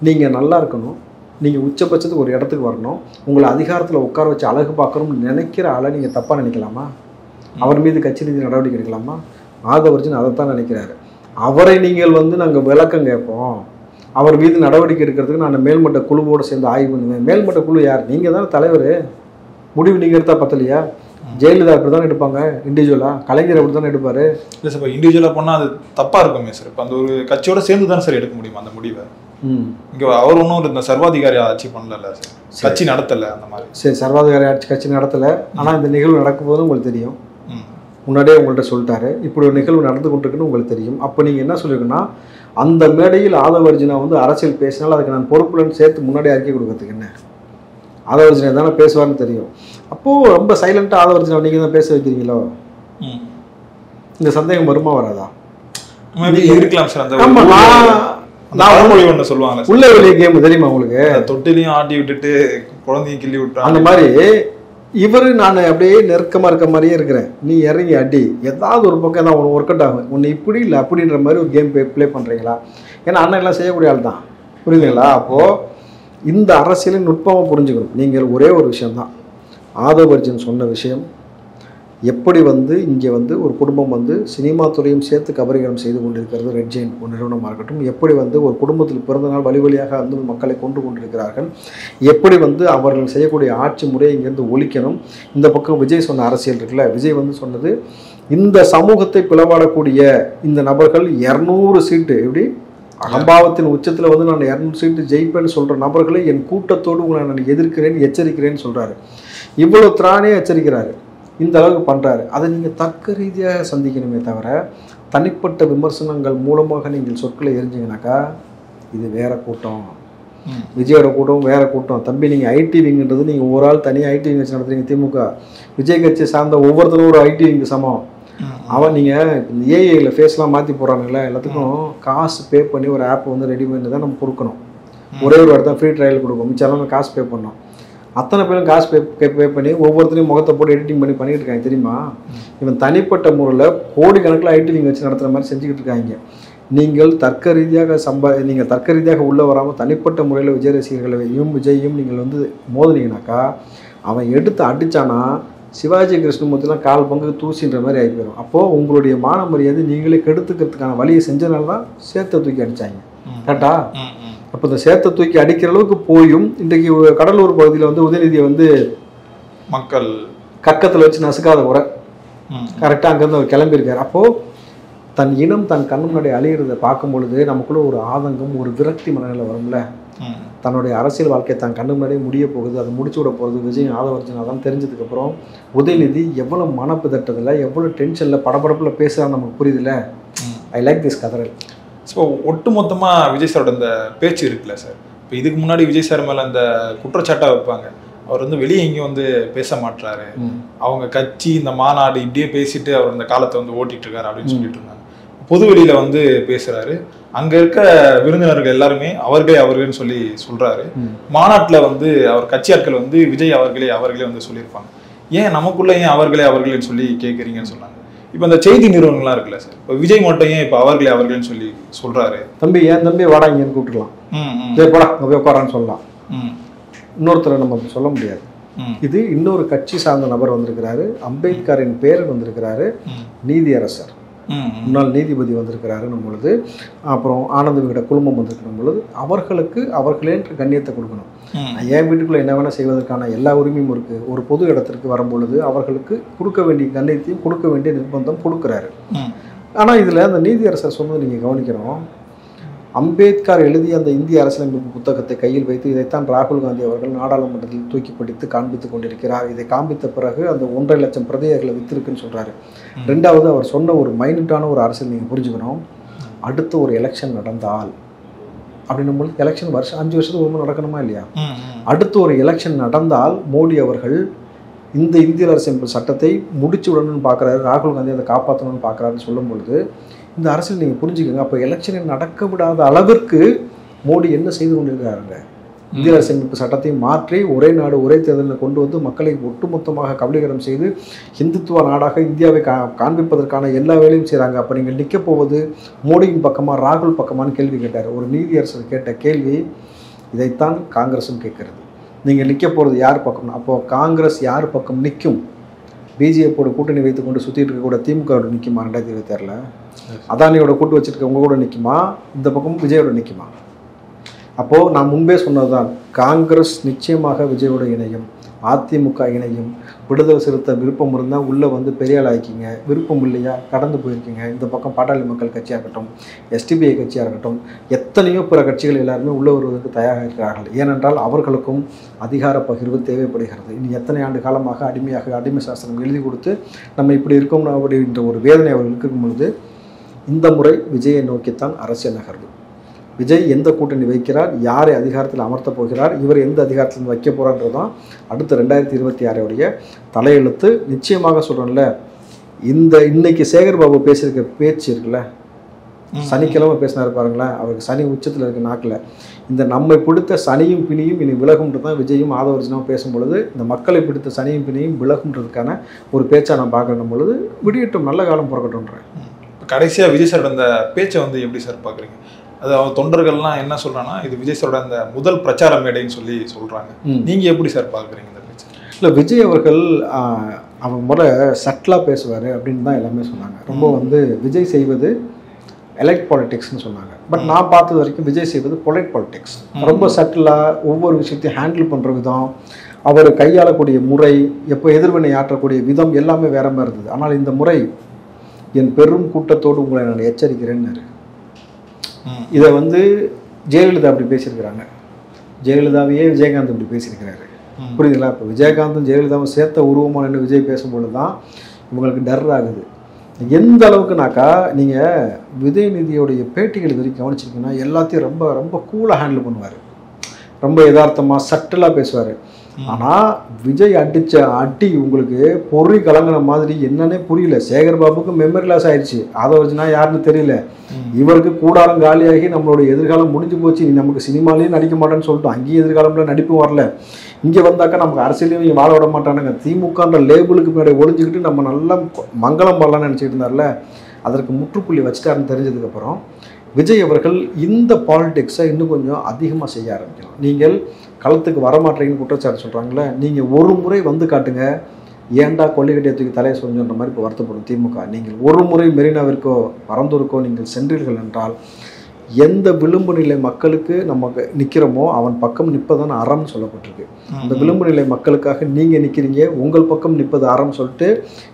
நீங்கள் நல்லா இருக்கணும், நீங்கள் உச்சபட்சத்துக்கு ஒரு இடத்துக்கு வரணும், உங்களை அதிகாரத்தில் உட்கார வச்சு அழகு பார்க்கணும்னு நினைக்கிற ஆளை நீங்கள் தப்பாக நினைக்கலாமா? அவர் மீது கட்சி ரீதி நடவடிக்கை எடுக்கலாமா? ஆதவர்ஜன் அதைத்தான் நினைக்கிறாரு. அவரை நீங்கள் வந்து நாங்கள் விளக்கம் கேட்போம், அவர் மீது நடவடிக்கை எடுக்கிறதுக்கு நான் மேல்மட்ட குழுவோடு சேர்ந்து ஆய்வு பண்ணுவேன். மேல்மட்ட குழு யார்? நீங்கள் தானே தலைவர். முடிவு நீங்கள் எடுத்தால் பத்தலையா? ஜெயலலிதா அப்படி தானே எடுப்பாங்க இண்டிவிஜுவலாக, கலைஞர் அப்படி தானே எடுப்பார். இல்லை சார், இப்போ இண்டிவிஜுவலாக பண்ணால் அது தப்பாக இருக்குமே சார். இப்போ அந்த ஒரு கட்சியோட சேர்ந்து தானே சார் எடுக்க முடியுமா அந்த முடிவை? இங்கே அவர் ஒன்றும் இந்த சர்வாதிகாரி ஆட்சி பண்ணல சார், கட்சி நடத்தலை அந்த மாதிரி. சரி, சர்வாதிகாரி ஆட்சி கட்சி நடத்தலை. ஆனால் இந்த நிகழ்வு நடக்கும்போது உங்களுக்கு தெரியும், முன்னாடியே உங்கள்கிட்ட சொல்லிட்டாரு இப்படி ஒரு நிகழ்வு நடந்து கொண்டிருக்குன்னு உங்களுக்கு தெரியும். அப்போ நீங்கள் என்ன சொல்லியிருக்குன்னா, அந்த மேடையில் ஆதவர்ஜினா வந்து அரசியல் பேசினாலும் அதுக்கு நான் பொறுப்புலன்னு சேர்த்து முன்னாடி அறிக்கை கொடுக்கறதுக்கு என்ன? ஆதவர்ஜினா தானே பேசுவார்னு தெரியும். அப்போது ரொம்ப சைலண்ட்டாக ஆதவர்ஜினா நீங்கள் தான் பேச வைக்கிறீங்களோ? இந்த சந்தேகம் வருமா வராதா? இருக்கலாம் சார். அந்த சொல்லுவாங்க உள்ள வெளியே கேம் தெரியுமா உங்களுக்கு? தொட்டிலையும் ஆட்டி விட்டுட்டு குழந்தையும் கிள்ளி விட்டு அந்த மாதிரி இவர் நான் அப்படியே நெருக்கமாக இருக்க மாதிரியே இருக்கிறேன். நீ இறங்கி அடி, ஏதாவது ஒரு பக்கம் தான் ஒன்று ஒர்க் அவுட் ஆகும். ஒன்று இப்படி இல்லை அப்படின்ற மாதிரி ஒரு கேம் ப்ளே பண்ணுறீங்களா? ஏன்னா அண்ணன் எல்லாம் செய்யக்கூடிய ஆள் தான், புரியுதுங்களா? அப்போது இந்த அரசியலின் நுட்பமாக புரிஞ்சுக்கணும். நீங்கள் ஒரே ஒரு விஷயந்தான், ஆதவர்ஜன் சொன்ன விஷயம், எப்படி வந்து இங்கே வந்து ஒரு குடும்பம் வந்து சினிமா துறையும் சேர்த்து கபரீகரம் செய்து கொண்டிருக்கிறது. ரெட் ஜெயின் ஒரு நிறுவனமாக இருக்கட்டும், எப்படி வந்து ஒரு குடும்பத்தில் பிறந்த நாள் வழி வழியாக வந்து மக்களை கொண்டு கொண்டிருக்கிறார்கள், எப்படி வந்து அவர்கள் செய்யக்கூடிய ஆட்சி முறையை இங்கேருந்து ஒழிக்கணும். இந்த பக்கம் விஜய் சொன்ன அரசியல் இருக்குல்ல, விஜய் வந்து சொன்னது இந்த சமூகத்தை பிளவாடக்கூடிய இந்த நபர்கள் 200 சீட்டு எப்படி அகம்பாவத்தின் உச்சத்தில் வந்து நான் 200 சீட்டு ஜெயிப்பேன்னு சொல்கிற நபர்களை என் கூட்டத்தோடு உங்களை நான் எதிர்க்கிறேன், எச்சரிக்கிறேன்னு சொல்கிறாரு. இவ்வளோ திரானே எச்சரிக்கிறாரு, இந்த அளவுக்கு பண்ணுறாரு. அதை நீங்கள் தர்க்க ரீதியாக சந்திக்கணுமே தவிர தனிப்பட்ட விமர்சனங்கள் மூலமாக நீங்கள் சொற்களை எரிஞ்சிங்கனாக்கா இது வேற கூட்டம். விஜயோட கூட்டம் வேற கூட்டம். தம்பி, நீங்கள் ஐடி விங்ன்றது நீங்கள் ஒரு ஆள் தனியாக ஐடி விங் வச்சு நடத்துறீங்க. திமுக விஜய் கட்சி சார்ந்த ஒவ்வொருத்தரும் ஒரு ஐடி விங்கு சமம். அவன் நீங்கள் இந்த ஏஐயில் ஃபேஸ்லாம் மாற்றி போடுறாங்கல்ல, எல்லாத்துக்கும் காசு பே பண்ணி ஒரு ஆப் வந்து ரெடி பண்ணி தான் நம்ம கொடுக்கணும். ஒரே ஒரு இடத்த ஃப்ரீ ட்ரையல் கொடுக்கும், மிச்சம் எல்லாமே காசு பே பண்ணோம். அத்தனை பேரும் காசு பே பண்ணி ஒவ்வொருத்தரையும் முகத்தை போட்டு எடிட்டிங் பண்ணிட்டு இருக்காங்க, தெரியுமா? இவன் தனிப்பட்ட முறையில் கோடிக்கணக்கில் ஐடி விங் வச்சு நடத்துகிற மாதிரி செஞ்சுக்கிட்டு இருக்காங்க. நீங்கள் தர்க்க ரீதியாக உள்ளே வராமல் தனிப்பட்ட முறையில் விஜய் ரசிகர்களையும் விஜயையும் நீங்கள் வந்து மோதினீங்கனாக்கா அவன் எடுத்து அடித்தானா சிவாஜி கிருஷ்ணமூர்த்திலாம் கால் பங்கு தூசின்ற மாதிரி ஆகி போயிடும். அப்போது உங்களுடைய மான மரியாதை நீங்களே கெடுத்துக்கிறதுக்கான வழியை செஞ்சனால தான் சேர்த்த தூக்கி அடித்தாங்க. கரெக்டா? அப்போ இந்த சேர்த்த தூக்கி அடிக்கிற அளவுக்கு போயும் இன்றைக்கு கடலூர் பகுதியில் வந்து உதயநிதியை வந்து மக்கள் கக்கத்தில் வச்சு நசுக்காத குறை. கரெக்டாக அங்கேருந்து அவர் கிளம்பியிருக்கார். அப்போது தன் இனம் தன் கண்ணு முன்னாடி அழியிறதை பார்க்கும் பொழுது நமக்குள்ள ஒரு ஆதங்கம், ஒரு விரக்தி மனநிலை வரும்ல. தன்னுடைய அரசியல் வாழ்க்கை தன் கண்ணு முன்னாடியே முடிய போகுது, அதை முடிச்சு விட போகிறது விஜய் ஆதவர்ஜனா தான் தெரிஞ்சதுக்கப்புறம் உதயநிதி எவ்வளோ மனப்பிதட்டதில் எவ்வளோ டென்ஷனில் படபடப்பில் பேசுகிறான்னு நமக்கு புரியுதுல்ல. ஐ லைக் திஸ் கதறல். ஸோ ஒட்டுமொத்தமாக விஜய் சாரோட இந்த பேச்சு இருக்குல்ல சார், இப்போ இதுக்கு முன்னாடி விஜய் சார் மேலே இந்த குற்றச்சாட்டாக வைப்பாங்க, அவர் வந்து வெளியே எங்கேயும் வந்து பேச மாட்டாரு, அவங்க கட்சி இந்த மாநாடு இப்படியே பேசிட்டு அவர் இந்த காலத்தை வந்து ஓட்டிட்டு இருக்காரு அப்படின்னு சொல்லிட்டு இருந்தாங்க. பொது வெளியில வந்து பேசுறாரு, அங்க இருக்க விருந்தினர்கள் எல்லாருமே அவர்கள்னு சொல்லி சொல்றாரு. மாநாட்டுல வந்து அவர் கட்சி ஆட்கள் வந்து விஜய் அவர்களே வந்து சொல்லியிருப்பாங்க. ஏன் நமக்குள்ள ஏன் அவர்கள்னு சொல்லி கேட்குறீங்கன்னு சொன்னாங்க. இப்போ இந்த செய்தி நிறுவனங்கள்லாம் இருக்குல்ல சார், இப்போ விஜய் மட்டும் ஏன் இப்போ அவர்கள்னு சொல்லி சொல்றாரு? தம்பி ஏன் தம்பி வாடா இங்கன்னு கூப்பிட்டுக்கலாம், போடா அங்கே போய் உட்காரான்னு சொல்லலாம். இன்னொருத்தரை நம்ம சொல்ல முடியாது. இது இன்னொரு கட்சி சார்ந்த நபர் வந்திருக்கிறாரு, அம்பேத்கரின் பேரன் வந்திருக்கிறாரு, நீதியரசர் முன்னாள் நீதிபதி வந்திருக்கிறாருன்னும் பொழுது, அப்புறம் ஆனந்த விகட குழுமம் வந்திருக்கணும் பொழுது அவர்களுக்கு அவர்களேன்ற கண்ணியத்தை கொடுக்கணும். என் வீட்டுக்குள்ள என்ன வேணா செய்வதற்கான எல்லா உரிமையும் இருக்கு. ஒரு பொது இடத்திற்கு வரும்பொழுது அவர்களுக்கு கொடுக்க வேண்டிய கண்ணியத்தையும் கொடுக்க வேண்டிய நிர்பந்தம் கொடுக்குறாரு. ஆனா இதுல அந்த நீதியரசர் சொன்னது நீங்க கவனிக்கணும். அம்பேத்கர் எழுதிய அந்த இந்திய அரசியலமைப்பு புத்தகத்தை கையில் வைத்து இதைத்தான் ராகுல் காந்தி அவர்கள் நாடாளுமன்றத்தில் தூக்கி பிடித்து காண்பித்துக் கொண்டிருக்கிறார். இதை காண்பித்த பிறகு அந்த 1.5 லட்சம் பிரதிகளை வித்திருக்குன்னு சொல்றாரு. ரெண்டாவது, அவர் சொன்ன ஒரு மைனூட்டான ஒரு அரசியல் நீங்க புரிஞ்சுக்கணும். அடுத்த ஒரு எலெக்ஷன் நடந்தால் அப்படின்னும் பொழுது எலெக்ஷன் 5 வருஷத்துக்கு ஒரு நடக்கணுமா இல்லையா? அடுத்த ஒரு எலெக்ஷன் நடந்தால் மோடி அவர்கள் இந்த இந்திய அரசியலமைப்பு சட்டத்தை முடிச்சு விடணும்னு பார்க்குறாரு, ராகுல் காந்தி அதை காப்பாற்றணும்னு பார்க்குறாருன்னு சொல்லும் பொழுது இந்த அரசியல் நீங்கள் புரிஞ்சுக்கோங்க. அப்போ எலெக்ஷனை நடக்க விடாத அளவிற்கு மோடி என்ன செய்து கொண்டிருக்கிறாருங்க? இந்திய அரசியலமைப்பு சட்டத்தை மாற்றி ஒரே நாடு ஒரே தேர்தலில் கொண்டு வந்து மக்களை ஒட்டுமொத்தமாக கபலீகரம் செய்து இந்துத்துவ நாடாக இந்தியாவை காண்பிப்பதற்கான எல்லா வேலையும் செய்கிறாங்க. அப்போ நீங்கள் நிற்க போவது மோடியின் பக்கமாக ராகுல் பக்கமானு கேள்வி கேட்டார். ஒரு நீதியரசர் கேட்ட கேள்வி இதைத்தான் காங்கிரஸும் கேட்கறது. நீங்கள் நிற்க போகிறது யார் பக்கம்னா, அப்போது காங்கிரஸ் யார் பக்கம் நிற்கும்? பிஜேபியோட கூட்டணி வைத்துக்கொண்டு சுற்றிட்டு இருக்க கூட திமுகவோட நிற்குமா? 2026 அதானியோட கூட்டு வச்சிருக்க உங்க கூட நிற்குமா? இந்த பக்கம் விஜயோட நிற்குமா? அப்போது நான் முன்பே சொன்னதுதான், காங்கிரஸ் நிச்சயமாக விஜயோட இணையும், அதிமுக இணையும். விடுதலை சிறுத்த விருப்பம் இருந்தால் உள்ளே வந்து பெரியாள் ஆகிக்கிங்க, விருப்பம் இல்லையா கடந்து போயிருக்கீங்க. இந்த பக்கம் பாட்டாளி மக்கள் கட்சியாக இருக்கட்டும், எஸ்டிபிஐ கட்சியாக இருக்கட்டும், எத்தனையோ பிற கட்சிகள் எல்லாருமே உள்ளே வருவதற்கு தயாராக இருக்கிறார்கள். ஏனென்றால் அவர்களுக்கும் அதிகார பகிர்வு தேவைப்படுகிறது. இனி எத்தனை ஆண்டு காலமாக அடிமை சாஸ்திரம் எழுதி கொடுத்து நம்ம இப்படி இருக்கோம் அப்படின்ற ஒரு வேதனை அவர்களுக்கு இருக்கும் பொழுது இந்த முறை விஜயை நோக்கித்தான் அரசியல் நகர்வு. விஜய் எந்த கூட்டணி வைக்கிறார், யாரை அதிகாரத்தில் அமர்த்த போகிறார், இவர் எந்த அதிகாரத்தில் வைக்க போகிறான்றதான் அடுத்த 2026 தலையெழுத்து. நிச்சயமாக சொல்கிறோம்ல, இன்னைக்கு சேகர் பாபு பேசியிருக்க பேச்சு இருக்குல்ல, சனிக்கிழமை பேசினார் பாருங்களேன், அவருக்கு சனி உச்சத்தில் இருக்க நாக்கில் இந்த நம்மை பிடித்த சனியும் பிணியும் இனி விலகும்ன்றது தான் விஜயும் ஆதவர்ஜனாவும் பேசும்பொழுது இந்த மக்களை பிடித்த சனியும் பிணியும் விலகுன்றதுக்கான ஒரு பேச்சை நான் பார்க்கணும் பொழுது விடியட்டும், நல்ல காலம் பிறக்கட்டும்ன்றேன். கடைசியாக விஜய் சார் அந்த பேச்சை வந்து எப்படி சார் பார்க்குறீங்க? அது அவங்க தொண்டர்கள்லாம் என்ன சொல்றாங்கன்னா, இது விஜய் சாரோட அந்த முதல் பிரச்சார மேடைன்னு சொல்லி சொல்றாங்க. நீங்க எப்படி சார் பார்க்குறீங்க இந்த பேச்சு? இல்லை, விஜய் அவர்கள் அவங்க முறை சட்டிலாக பேசுவார் அப்படின்னு தான் எல்லாமே சொன்னாங்க. ரொம்ப வந்து விஜய் செய்வது எலக்ட் பாலிடிக்ஸ்ன்னு சொன்னாங்க. பட் நான் பார்த்தது வரைக்கும் விஜய் செய்வது பொலைட் பாலிடிக்ஸ். ரொம்ப சட்டிலாக ஒவ்வொரு விஷயத்தையும் ஹேண்டில் பண்ணுற விதம், அவர் கையாளக்கூடிய முறை, எப்போ எதிர்வினை ஆற்றக்கூடிய விதம் எல்லாமே வேற மாதிரி இருந்தது. ஆனால் இந்த முறை என் பெரும் கூட்டத்தோடு உங்களை நான் எச்சரிக்கிறேன்னு. இதை வந்து ஜெயலலிதா அப்படி பேசியிருக்கிறாங்க, ஜெயலலிதாவையே விஜயகாந்த் இப்படி பேசியிருக்கிறாரு. புரியுதுங்களா? இப்போ விஜயகாந்தும் ஜெயலலிதாவும் சேர்த்த உருவமான விஜய் பேசும்பொழுது தான் இவங்களுக்கு டர் ஆகுது. எந்த அளவுக்குனாக்கா, நீங்கள் உதயநிதியோடைய பேட்டிகள் இது வரைக்கும் கவனிச்சிருக்கீங்கன்னா எல்லாத்தையும் ரொம்ப ரொம்ப கூலாக ஹேண்டில் பண்ணுவார், ரொம்ப யதார்த்தமாக சட்டிலாக பேசுவார். ஆனால் விஜய் அடித்த அடி உங்களுக்கு பொறி கலங்கின மாதிரி என்னன்னே புரியல. சேகர் பாபுக்கு மெமரி லாஸ் ஆயிடுச்சு, அதை வச்சுனா யாருன்னு தெரியல. இவருக்கு கூடாரம் காலியாகி நம்மளோட எதிர்காலம் முடிஞ்சு போச்சு, நமக்கு சினிமாலேயும் நடிக்க மாட்டேன்னு சொல்லிட்டு அங்கேயும் எதிர்காலம்ல நடிப்பும் வரல. இங்கே வந்தாக்கா நமக்கு அரசியலையும் இங்கே வாழ விட மாட்டானுங்க, திமுகன்ற லேபிளுக்கு முன்னாடி ஒழிஞ்சிக்கிட்டு நம்ம நல்லா மங்களம் வரலான்னு நினச்சிட்டு இருந்தார்ல, அதற்கு முற்றுப்புள்ளி வச்சுட்டாருன்னு தெரிஞ்சதுக்கப்புறம் விஜய் அவர்கள் இந்த பாலிடிக்ஸை இன்னும் கொஞ்சம் அதிகமாக செய்ய ஆரம்பிக்கணும். நீங்கள் களத்துக்கு வரமாட்டேங்கன்னு குற்றச்சாட்டு சொல்கிறாங்களே, நீங்கள் ஒரு முறை வந்து காட்டுங்க, ஏன்டா கொள்ளைக்கட்டியை தூக்கி தலையை சொல்லுன்ற மாதிரி இப்போ வருத்தப்படும் திமுக. நீங்கள் ஒரு முறை மெரினாவிற்கோ பரந்தூருக்கோ நீங்கள் சென்றீர்கள் என்றால் எந்த விளிம்பு நிலை மக்களுக்கு நமக்கு நிற்கிறோமோ அவன் பக்கம் நிற்பதான் அறம் சொல்லப்பட்டிருக்கு. அந்த விளிம்பு நிலை மக்களுக்காக நீங்கள் நிற்கிறீங்க, உங்கள் பக்கம் நிற்பது அறம் சொல்லிட்டு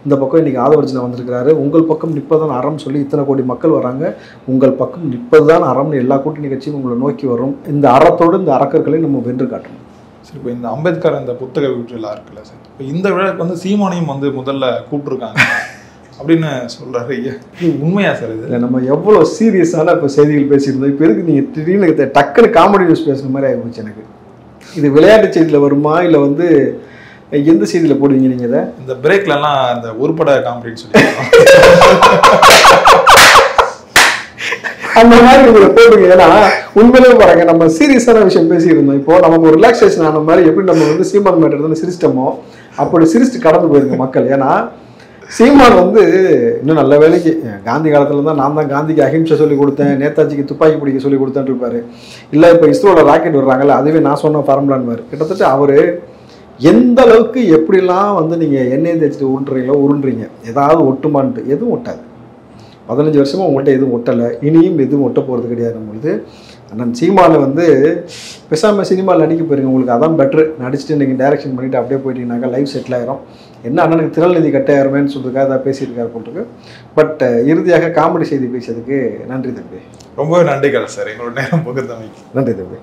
இந்த பக்கம் இன்றைக்கி ஆதவர்ஜனா வந்திருக்கிறாரு. உங்கள் பக்கம் நிற்பதான் அறம் சொல்லி இத்தனை கோடி மக்கள் வராங்க, உங்கள் பக்கம் நிற்பது தான் அறம்னு எல்லா கூட்டணி கட்சியும் உங்களை நோக்கி வரும். இந்த அறத்தோடு இந்த அறக்கர்களை நம்ம வென்று காட்டணும். சரி, இப்போ இந்த அம்பேத்கர் இந்த புத்தக விழா இருக்குல்ல சார், இப்போ இந்த விழாக்கு வந்து சீமானையும் வந்து முதல்ல கூப்பிட்டுருக்காங்க அப்படின்னு சொல்கிறாரு. இது உண்மையா சார்? இது இல்லை, நம்ம எவ்வளோ சீரியஸான இப்போ செய்திகள் பேசியிருந்தோம், இப்போ எதுக்கு நீங்கள் திடீர்னு டக்குன்னு காமெடி நியூஸ் பேசுகிற மாதிரி ஆகிப்போச்சு எனக்கு. இது விளையாட்டு செய்தியில் வருமா இல்லை வந்து எந்த செய்தியில் போடுவீங்க நீங்கள் இதை? இந்த பிரேக்லலாம் இந்த உருப்பட காமெடின்னு சொல்லி அந்த மாதிரி உங்களை போடுங்க. ஏன்னா உண்மையிலே பாருங்க, நம்ம சீரியஸான விஷயம் பேசியிருந்தோம். இப்போ நமக்கு ஒரு ரிலாக்ஸேஷன் ஆன மாதிரி எப்படி நம்ம வந்து சீமான் மேட்டர் வந்து சிரிச்சிட்டோமோ அப்படி சிரிச்சுட்டு கடந்து போயிருங்க மக்கள். ஏன்னா சீமான் வந்து இன்னும் நல்ல வேலைக்கு காந்தி காலத்துல தான் நான் தான் காந்திக்கு அஹிம்சை சொல்லி கொடுத்தேன், நேதாஜிக்கு துப்பாக்கி பிடிக்க சொல்லி கொடுத்தேன்னு இருப்பாரு. இல்லை இப்போ இஸ்ரோவில் ராக்கெட் விடுறாங்கல்ல, அதுவே நான் சொன்ன ஃபார்முலான்னு கிட்டத்தட்ட அவரு எந்த அளவுக்கு எப்படிலாம் வந்து நீங்கள் எண்ணெய் தேய்ச்சிட்டு உருண்டுறீங்க ஏதாவது ஒட்டுமான்ட்டு. எதுவும் ஒட்டாது. 15 வருஷமா உங்கள்கிட்ட எதுவும் ஒட்டலை, இனியும் எதுவும் ஒட்ட போகிறது கிடையாது. நம்மளுக்கு அண்ணன் சீமானை வந்து பேசாமல் சினிமாவில் நடிக்க போயிருங்க, உங்களுக்கு அதான் பெட்ரு. நடிச்சுட்டு நீங்கள் டைரக்ஷன் பண்ணிவிட்டு அப்படியே போயிட்டீங்கன்னாக்கா லைஃப் செட்டில் ஆயிரும். என்ன அண்ணனுக்கு திரள்நிதி கட்டாயிருமேன்னு சொல்றதுக்காக அதை பேசியிருக்காரு போட்டுருக்கு. பட் இறுதியாக காமெடி செய்தி பேசியதுக்கு நன்றி தம்பி. ரொம்பவே நன்றி சார், எங்களோட நேரம் பகிர்ந்தமைக்கு. நன்றி தம்பி.